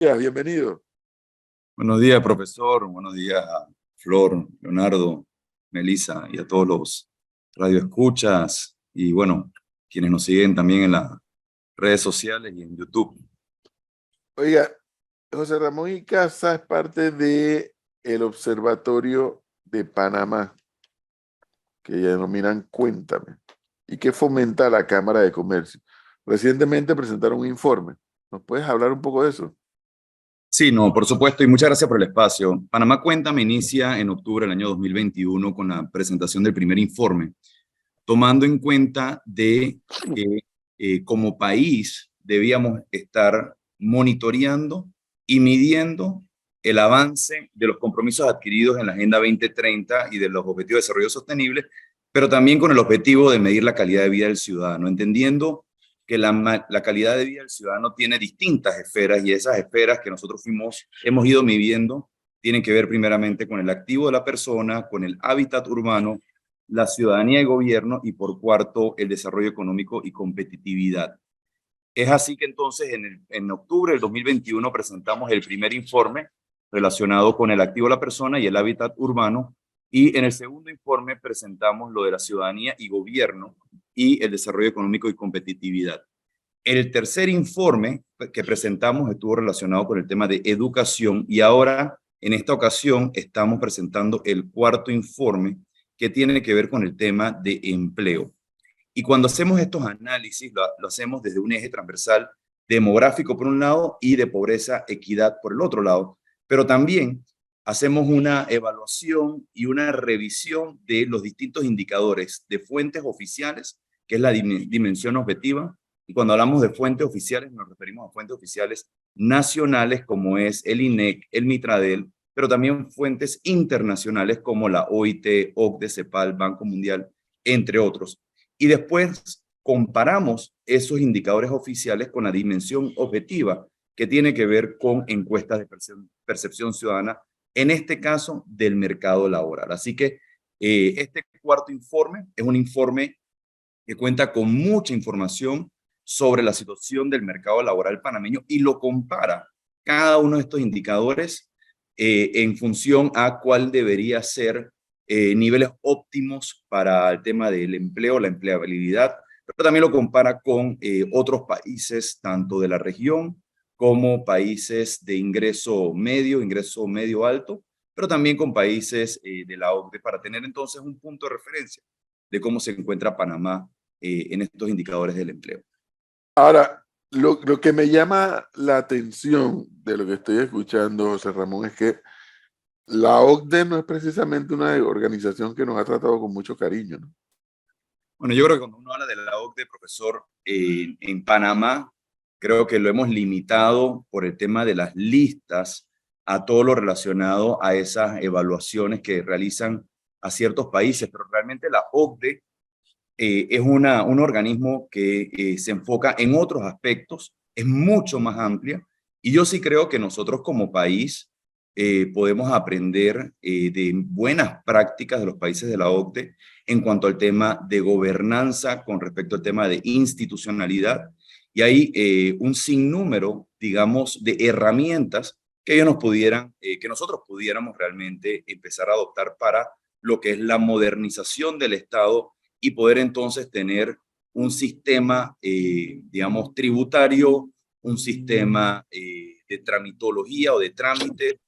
Ya, bienvenido. Buenos días, profesor. Buenos días, Flor, Leonardo, Melissa y a todos los radioescuchas y bueno, quienes nos siguen también en las redes sociales y en YouTube. Oiga, José Ramón y Casa es parte de el Observatorio de Panamá, que denominan Cuéntame, y que fomenta la Cámara de Comercio. Recientemente presentaron un informe. ¿Nos puedes hablar un poco de eso? Sí, no, por supuesto, y muchas gracias por el espacio. Panamá Cuéntame inicia en octubre del año 2021 con la presentación del primer informe, tomando en cuenta de que como país debíamos estar monitoreando y midiendo el avance de los compromisos adquiridos en la Agenda 2030 y de los Objetivos de Desarrollo Sostenible, pero también con el objetivo de medir la calidad de vida del ciudadano, entendiendo que la calidad de vida del ciudadano tiene distintas esferas y esas esferas que nosotros hemos ido midiendo tienen que ver primeramente con el activo de la persona, con el hábitat urbano, la ciudadanía y gobierno y por cuarto, el desarrollo económico y competitividad. Es así que entonces en octubre del 2021 presentamos el primer informe relacionado con el activo de la persona y el hábitat urbano y en el segundo informe presentamos lo de la ciudadanía y gobierno y el desarrollo económico y competitividad. El tercer informe que presentamos estuvo relacionado con el tema de educación y ahora en esta ocasión estamos presentando el cuarto informe que tiene que ver con el tema de empleo. Y cuando hacemos estos análisis, lo hacemos desde un eje transversal demográfico por un lado y de pobreza, equidad por el otro lado, pero también hacemos una evaluación y una revisión de los distintos indicadores de fuentes oficiales, que es la dimensión objetiva, y cuando hablamos de fuentes oficiales nos referimos a fuentes oficiales nacionales como es el INEC, el Mitradel, pero también fuentes internacionales como la OIT, OCDE, CEPAL, Banco Mundial, entre otros. Y después comparamos esos indicadores oficiales con la dimensión objetiva que tiene que ver con encuestas de percepción ciudadana, en este caso del mercado laboral. Así que este cuarto informe es un informe que cuenta con mucha información sobre la situación del mercado laboral panameño y lo compara cada uno de estos indicadores en función a cuál debería ser niveles óptimos para el tema del empleo, la empleabilidad, pero también lo compara con otros países, tanto de la región como países de ingreso medio alto, pero también con países de la OCDE para tener entonces un punto de referencia de cómo se encuentra Panamá en estos indicadores del empleo. Ahora, lo que me llama la atención de lo que estoy escuchando, José Ramón, es que la OCDE no es precisamente una organización que nos ha tratado con mucho cariño, ¿no? Bueno, yo creo que cuando uno habla de la OCDE, profesor, en Panamá, creo que lo hemos limitado por el tema de las listas a todo lo relacionado a esas evaluaciones que realizan a ciertos países, pero realmente la OCDE es un organismo que se enfoca en otros aspectos, es mucho más amplia y yo sí creo que nosotros como país podemos aprender de buenas prácticas de los países de la OCDE en cuanto al tema de gobernanza con respecto al tema de institucionalidad y hay un sinnúmero, digamos, de herramientas que ellos nos pudieran, que nosotros pudiéramos realmente empezar a adoptar para lo que es la modernización del Estado y poder entonces tener un sistema, digamos, tributario, un sistema de tramitología o de trámite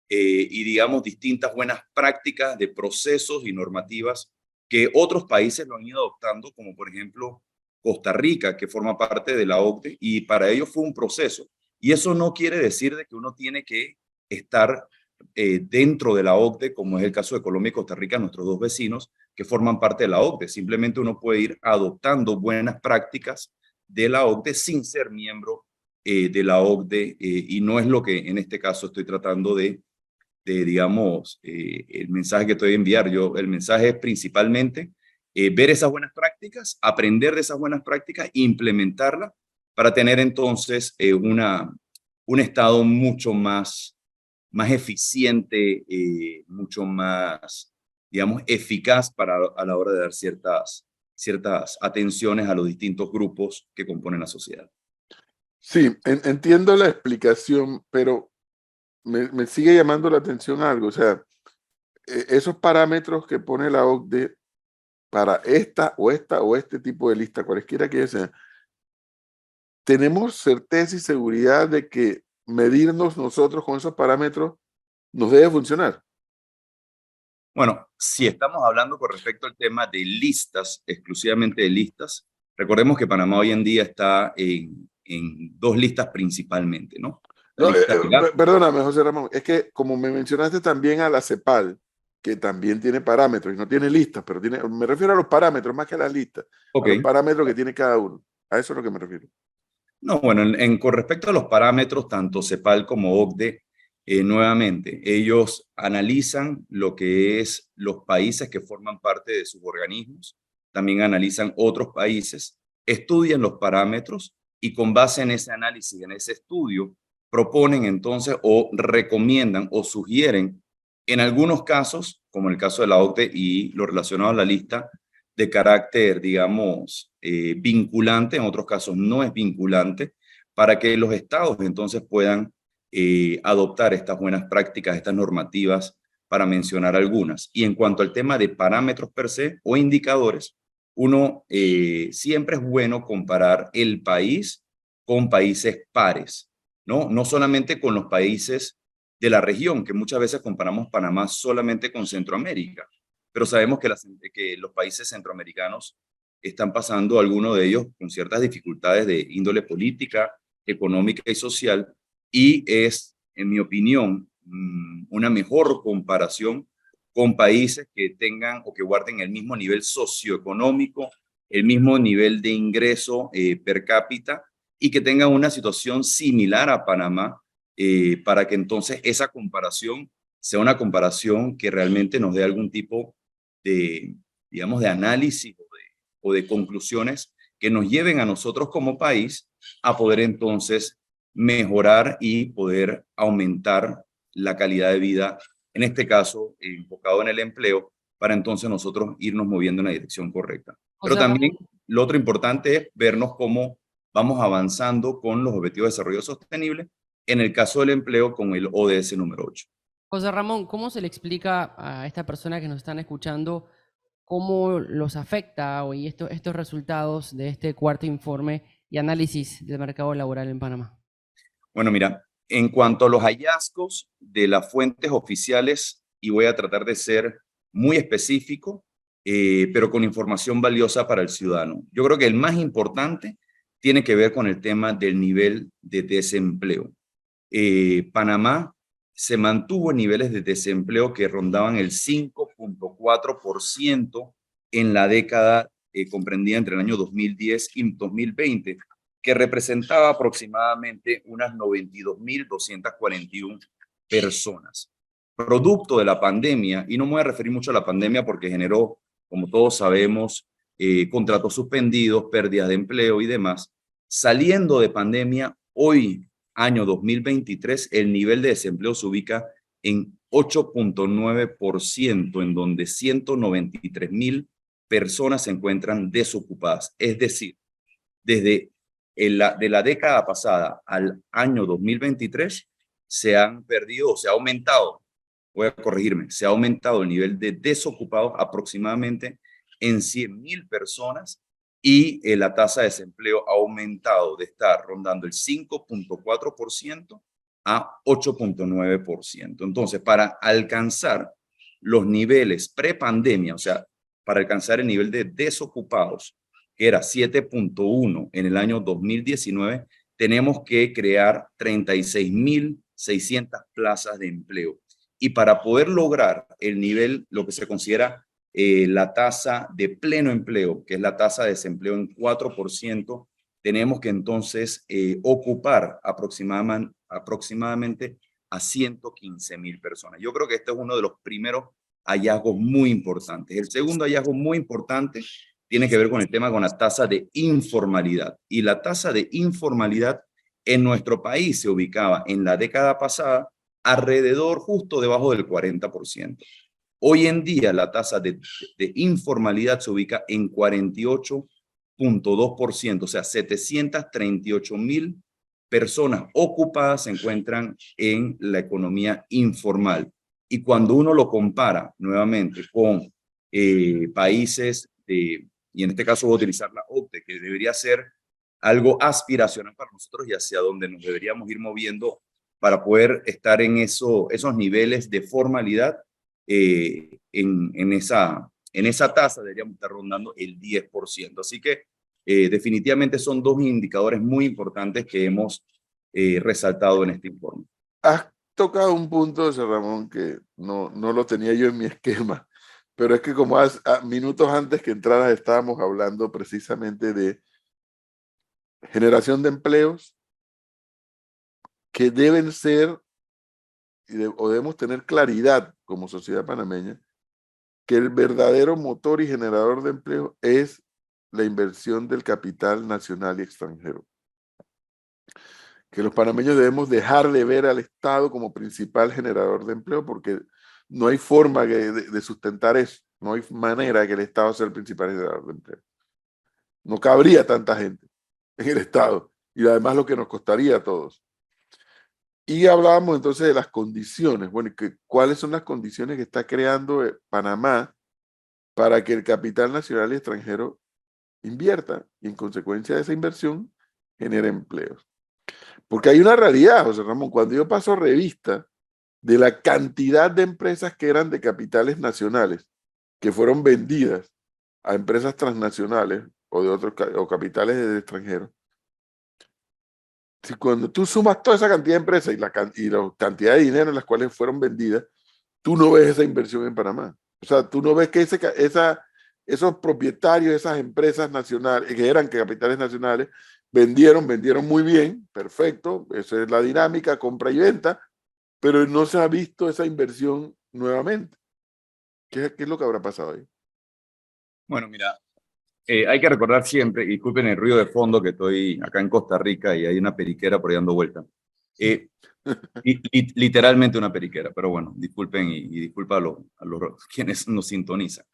y, digamos, distintas buenas prácticas de procesos y normativas que otros países lo han ido adoptando, como por ejemplo Costa Rica, que forma parte de la OCDE, y para ellos fue un proceso. Y eso no quiere decir de que uno tiene que estar dentro de la OCDE, como es el caso de Colombia y Costa Rica, nuestros dos vecinos, que forman parte de la OCDE. Simplemente uno puede ir adoptando buenas prácticas de la OCDE sin ser miembro de la OCDE y no es lo que en este caso estoy tratando digamos, el mensaje que estoy a enviar. El mensaje es principalmente ver esas buenas prácticas, aprender de esas buenas prácticas e implementarlas para tener entonces un estado mucho más eficiente, mucho más, digamos, eficaz a la hora de dar ciertas atenciones a los distintos grupos que componen la sociedad. Sí, entiendo la explicación, pero me sigue llamando la atención algo. O sea, esos parámetros que pone la OCDE para esta o este tipo de lista, cualesquiera que sea, tenemos certeza y seguridad de que medirnos nosotros con esos parámetros nos debe funcionar. Bueno, si estamos hablando con respecto al tema de listas, exclusivamente de listas, recordemos que Panamá hoy en día está en dos listas principalmente, ¿no? La No, lista de gastos. perdóname, José Ramón, es que como me mencionaste también a la CEPAL, que también tiene parámetros y no tiene listas, pero tiene, me refiero a los parámetros más que a las listas, a Ok. los parámetros que tiene cada uno. A eso es lo que me refiero. No, bueno, con respecto a los parámetros, tanto CEPAL como OCDE, nuevamente, ellos analizan lo que es los países que forman parte de sus organismos, también analizan otros países, estudian los parámetros y con base en ese análisis, en ese estudio, proponen entonces o recomiendan o sugieren, en algunos casos, como el caso de la OCDE y lo relacionado a la lista, de carácter, digamos, vinculante, en otros casos no es vinculante, para que los estados entonces puedan adoptar estas buenas prácticas, estas normativas, para mencionar algunas. Y en cuanto al tema de parámetros per se o indicadores, uno siempre es bueno comparar el país con países pares, ¿no? No solamente con los países de la región, que muchas veces comparamos Panamá solamente con Centroamérica, pero sabemos que los países centroamericanos están pasando, algunos de ellos, con ciertas dificultades de índole política, económica y social, y es, en mi opinión, una mejor comparación con países que tengan o que guarden el mismo nivel socioeconómico, el mismo nivel de ingreso per cápita y que tengan una situación similar a Panamá, para que entonces esa comparación sea una comparación que realmente nos dé algún tipo de, digamos, de análisis o de conclusiones que nos lleven a nosotros como país a poder entonces mejorar y poder aumentar la calidad de vida, en este caso enfocado en el empleo, para entonces nosotros irnos moviendo en la dirección correcta. Pero José también Ramón, lo otro importante es vernos cómo vamos avanzando con los objetivos de desarrollo sostenible, en el caso del empleo con el ODS número 8. José Ramón, ¿cómo se le explica a esta persona que nos están escuchando cómo los afecta hoy estos resultados de este cuarto informe y análisis del mercado laboral en Panamá? Bueno, mira, en cuanto a los hallazgos de las fuentes oficiales, y voy a tratar de ser muy específico, pero con información valiosa para el ciudadano. Yo creo que el más importante tiene que ver con el tema del nivel de desempleo. Panamá se mantuvo en niveles de desempleo que rondaban el 5.4% en la década comprendida entre el año 2010 y 2020, que representaba aproximadamente unas 92.241 personas. Producto de la pandemia, y no me voy a referir mucho a la pandemia porque generó, como todos sabemos, contratos suspendidos, pérdidas de empleo y demás. Saliendo de pandemia, hoy, año 2023, el nivel de desempleo se ubica en 8.9%, en donde 193.000 personas se encuentran desocupadas. Es decir, desde de la década pasada al año 2023 se han perdido o se ha aumentado, voy a corregirme, se ha aumentado el nivel de desocupados aproximadamente en 100.000 personas y la tasa de desempleo ha aumentado de estar rondando el 5.4% a 8.9%. Entonces, para alcanzar los niveles prepandemia, o sea, para alcanzar el nivel de desocupados, que era 7.1 en el año 2019, tenemos que crear 36.600 plazas de empleo. Y para poder lograr el nivel, lo que se considera la tasa de pleno empleo, que es la tasa de desempleo en 4%, tenemos que entonces ocupar aproximadamente a 115.000 personas. Yo creo que este es uno de los primeros hallazgos muy importantes. El segundo hallazgo muy importante tiene que ver con el tema con la tasa de informalidad. Y la tasa de informalidad en nuestro país se ubicaba en la década pasada alrededor justo debajo del 40%. Hoy en día la tasa de informalidad se ubica en 48.2%, o sea, 738.000 personas ocupadas se encuentran en la economía informal. Y cuando uno lo compara nuevamente con países y en este caso voy a utilizar la OCDE, que debería ser algo aspiracional para nosotros y hacia donde nos deberíamos ir moviendo para poder estar en esos niveles de formalidad, en esa tasa deberíamos estar rondando el 10%. Así que definitivamente son dos indicadores muy importantes que hemos resaltado en este informe. Has tocado un punto, José Ramón, que no lo tenía yo en mi esquema, pero es que como minutos antes que entraras estábamos hablando precisamente de generación de empleos que deben ser o debemos tener claridad como sociedad panameña que el verdadero motor y generador de empleo es la inversión del capital nacional y extranjero. Que los panameños debemos dejar de ver al Estado como principal generador de empleo porque no hay forma de sustentar eso. No hay manera que el Estado sea el principal generador de empleo. No cabría tanta gente en el Estado y además lo que nos costaría a todos. Y hablábamos entonces de las condiciones. Bueno, ¿cuáles son las condiciones que está creando Panamá para que el capital nacional y extranjero invierta y en consecuencia de esa inversión genere empleos? Porque hay una realidad, José Ramón, cuando yo paso revista de la cantidad de empresas que eran de capitales nacionales, que fueron vendidas a empresas transnacionales o de otros o capitales del extranjero, si cuando tú sumas toda esa cantidad de empresas y la cantidad de dinero en las cuales fueron vendidas, tú no ves esa inversión en Panamá. O sea, tú no ves que esos propietarios de esas empresas nacionales, que eran capitales nacionales, vendieron muy bien, perfecto, esa es la dinámica, compra y venta, pero no se ha visto esa inversión nuevamente. ¿Qué es lo que habrá pasado ahí? Bueno, mira, hay que recordar siempre, y disculpen el ruido de fondo que estoy acá en Costa Rica y hay una periquera por ahí dando vuelta. Literalmente una periquera, pero bueno, disculpen y disculpa a los quienes nos sintonizan.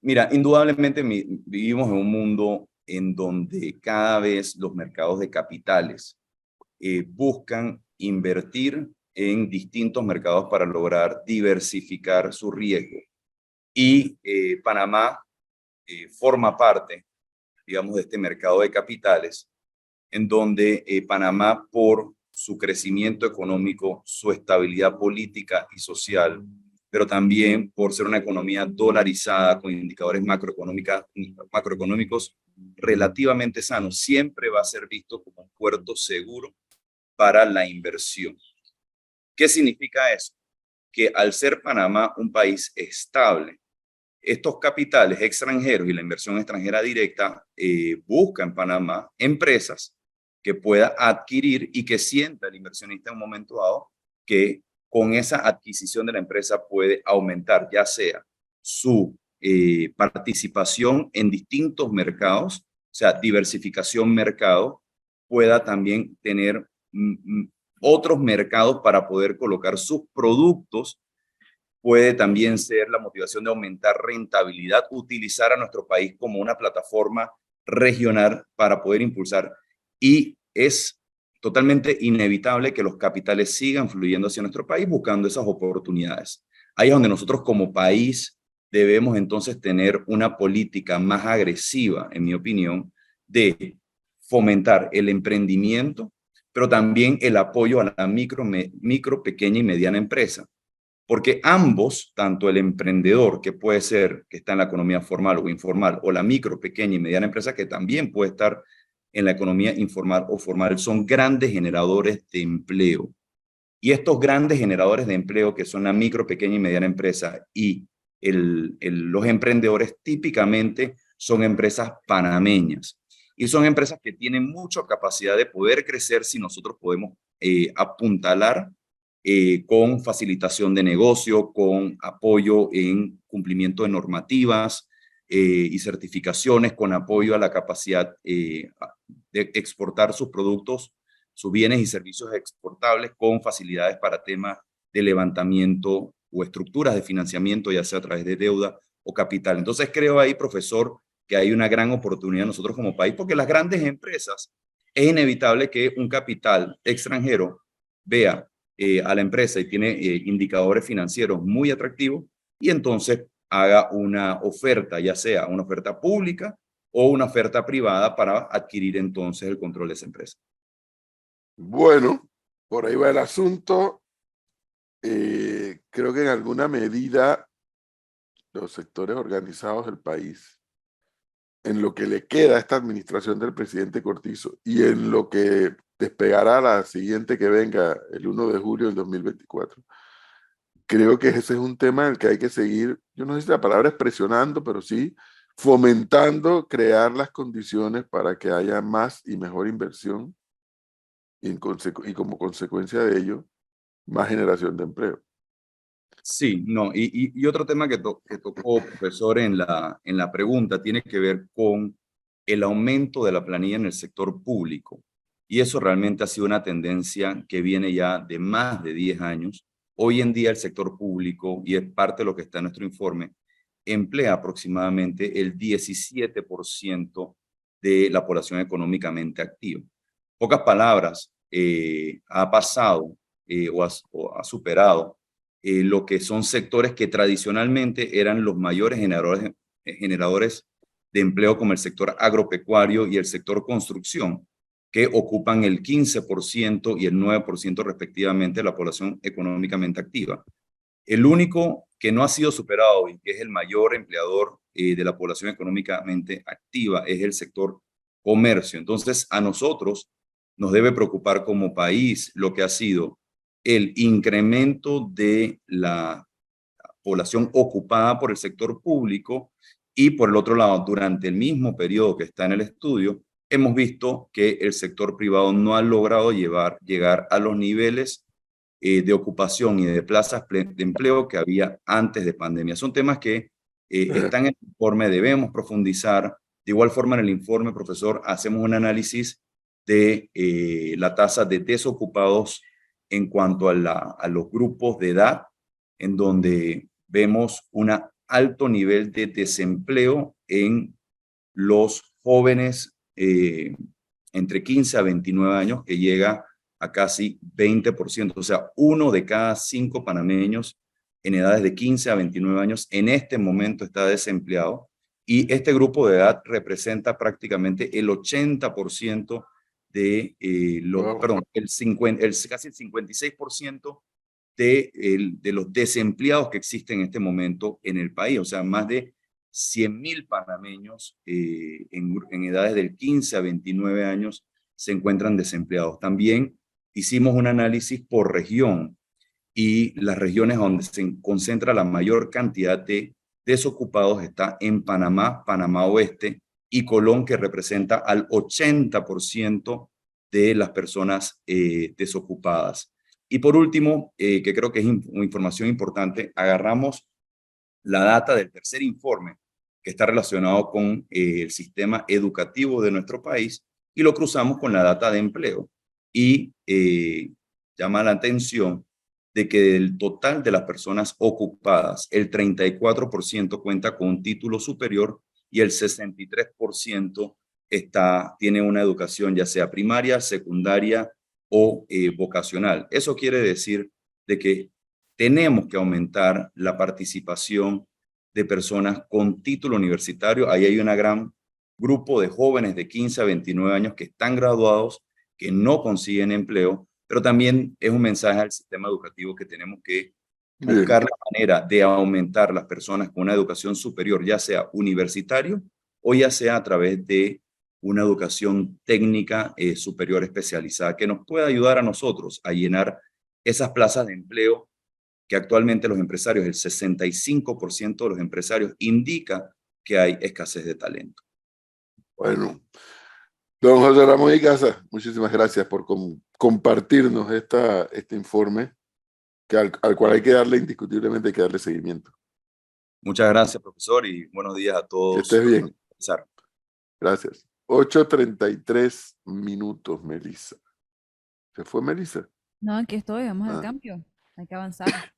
Mira, indudablemente vivimos en un mundo en donde cada vez los mercados de capitales buscan invertir en distintos mercados para lograr diversificar su riesgo. Y Panamá forma parte, digamos, de este mercado de capitales, en donde Panamá, por su crecimiento económico, su estabilidad política y social, pero también por ser una economía dolarizada con indicadores macroeconómicos relativamente sanos, siempre va a ser visto como un puerto seguro para la inversión. ¿Qué significa eso? Que al ser Panamá un país estable, estos capitales extranjeros y la inversión extranjera directa busca en Panamá empresas que pueda adquirir y que sienta el inversionista en un momento dado que con esa adquisición de la empresa puede aumentar ya sea su participación en distintos mercados, o sea, diversificación mercado, pueda también tener otros mercados para poder colocar sus productos. Puede también ser la motivación de aumentar rentabilidad, utilizar a nuestro país como una plataforma regional para poder impulsar. Y es totalmente inevitable que los capitales sigan fluyendo hacia nuestro país buscando esas oportunidades. Ahí es donde nosotros como país debemos entonces tener una política más agresiva, en mi opinión, de fomentar el emprendimiento, pero también el apoyo a la micro, pequeña y mediana empresa. Porque ambos, tanto el emprendedor, que puede ser que está en la economía formal o informal, o la micro, pequeña y mediana empresa, que también puede estar en la economía informal o formal, son grandes generadores de empleo. Y estos grandes generadores de empleo, que son la micro, pequeña y mediana empresa, y los emprendedores, típicamente son empresas panameñas. Y son empresas que tienen mucha capacidad de poder crecer si nosotros podemos apuntalar con facilitación de negocio, con apoyo en cumplimiento de normativas y certificaciones, con apoyo a la capacidad de exportar sus productos, sus bienes y servicios exportables, con facilidades para temas de levantamiento o estructuras de financiamiento, ya sea a través de deuda o capital. Entonces creo ahí, profesor, que hay una gran oportunidad nosotros como país, porque las grandes empresas es inevitable que un capital extranjero vea a la empresa y tiene indicadores financieros muy atractivos y entonces haga una oferta, ya sea una oferta pública o una oferta privada para adquirir entonces el control de esa empresa. Bueno, por ahí va el asunto. Creo que en alguna medida los sectores organizados del país, en lo que le queda a esta administración del presidente Cortizo y en lo que despegará la siguiente que venga el 1 de julio del 2024, creo que ese es un tema en el que hay que seguir, yo no sé si la palabra es presionando, pero sí fomentando, crear las condiciones para que haya más y mejor inversión y como consecuencia de ello, más generación de empleo. Sí, no, y otro tema que tocó, profesor, en la pregunta tiene que ver con el aumento de la planilla en el sector público. Y eso realmente ha sido una tendencia que viene ya de más de 10 años. Hoy en día el sector público, y es parte de lo que está en nuestro informe, emplea aproximadamente el 17% de la población económicamente activa. Pocas palabras, ha pasado o ha superado lo que son sectores que tradicionalmente eran los mayores generadores de empleo, como el sector agropecuario y el sector construcción, que ocupan el 15% y el 9% respectivamente de la población económicamente activa. El único que no ha sido superado y que es el mayor empleador de la población económicamente activa es el sector comercio. Entonces, a nosotros nos debe preocupar como país lo que ha sido el incremento de la población ocupada por el sector público y por el otro lado, durante el mismo periodo que está en el estudio, hemos visto que el sector privado no ha logrado llegar a los niveles de ocupación y de plazas de empleo que había antes de pandemia. Son temas que están en el informe, debemos profundizar. De igual forma, en el informe, profesor, hacemos un análisis de la tasa de desocupados en cuanto a los grupos de edad, en donde vemos un alto nivel de desempleo en los jóvenes entre 15 a 29 años, que llega a casi 20%. O sea, 1 de cada 5 panameños en edades de 15 a 29 años en este momento está desempleado. Y este grupo de edad representa prácticamente el 80% de Wow. perdón, casi el 56% de los desempleados que existen en este momento en el país. O sea, más de 100.000 panameños en edades del 15 a 29 años se encuentran desempleados. También hicimos un análisis por región y las regiones donde se concentra la mayor cantidad de desocupados está en Panamá, Panamá Oeste y Colón, que representa al 80% de las personas desocupadas. Y por último, que creo que es una información importante, agarramos la data del tercer informe que está relacionado con el sistema educativo de nuestro país y lo cruzamos con la data de empleo. Y llama la atención de que del total de las personas ocupadas, el 34% cuenta con un título superior y el 63% tiene una educación ya sea primaria, secundaria o vocacional. Eso quiere decir de que tenemos que aumentar la participación de personas con título universitario. Ahí hay un gran grupo de jóvenes de 15 a 29 años que están graduados, que no consiguen empleo, pero también es un mensaje al sistema educativo que tenemos que buscar la manera de aumentar las personas con una educación superior, ya sea universitario o ya sea a través de una educación técnica superior especializada que nos pueda ayudar a nosotros a llenar esas plazas de empleo que actualmente los empresarios, el 65% de los empresarios indica que hay escasez de talento. Bueno, don José Ramón y Casa, muchísimas gracias por compartirnos este informe al cual hay que darle, indiscutiblemente hay que darle seguimiento. Muchas gracias, profesor, y buenos días a todos. Que estés bien. César. Gracias. 8:33, Melissa. ¿Se fue Melissa? No, aquí estoy, vamos al Ah. cambio. Hay que avanzar.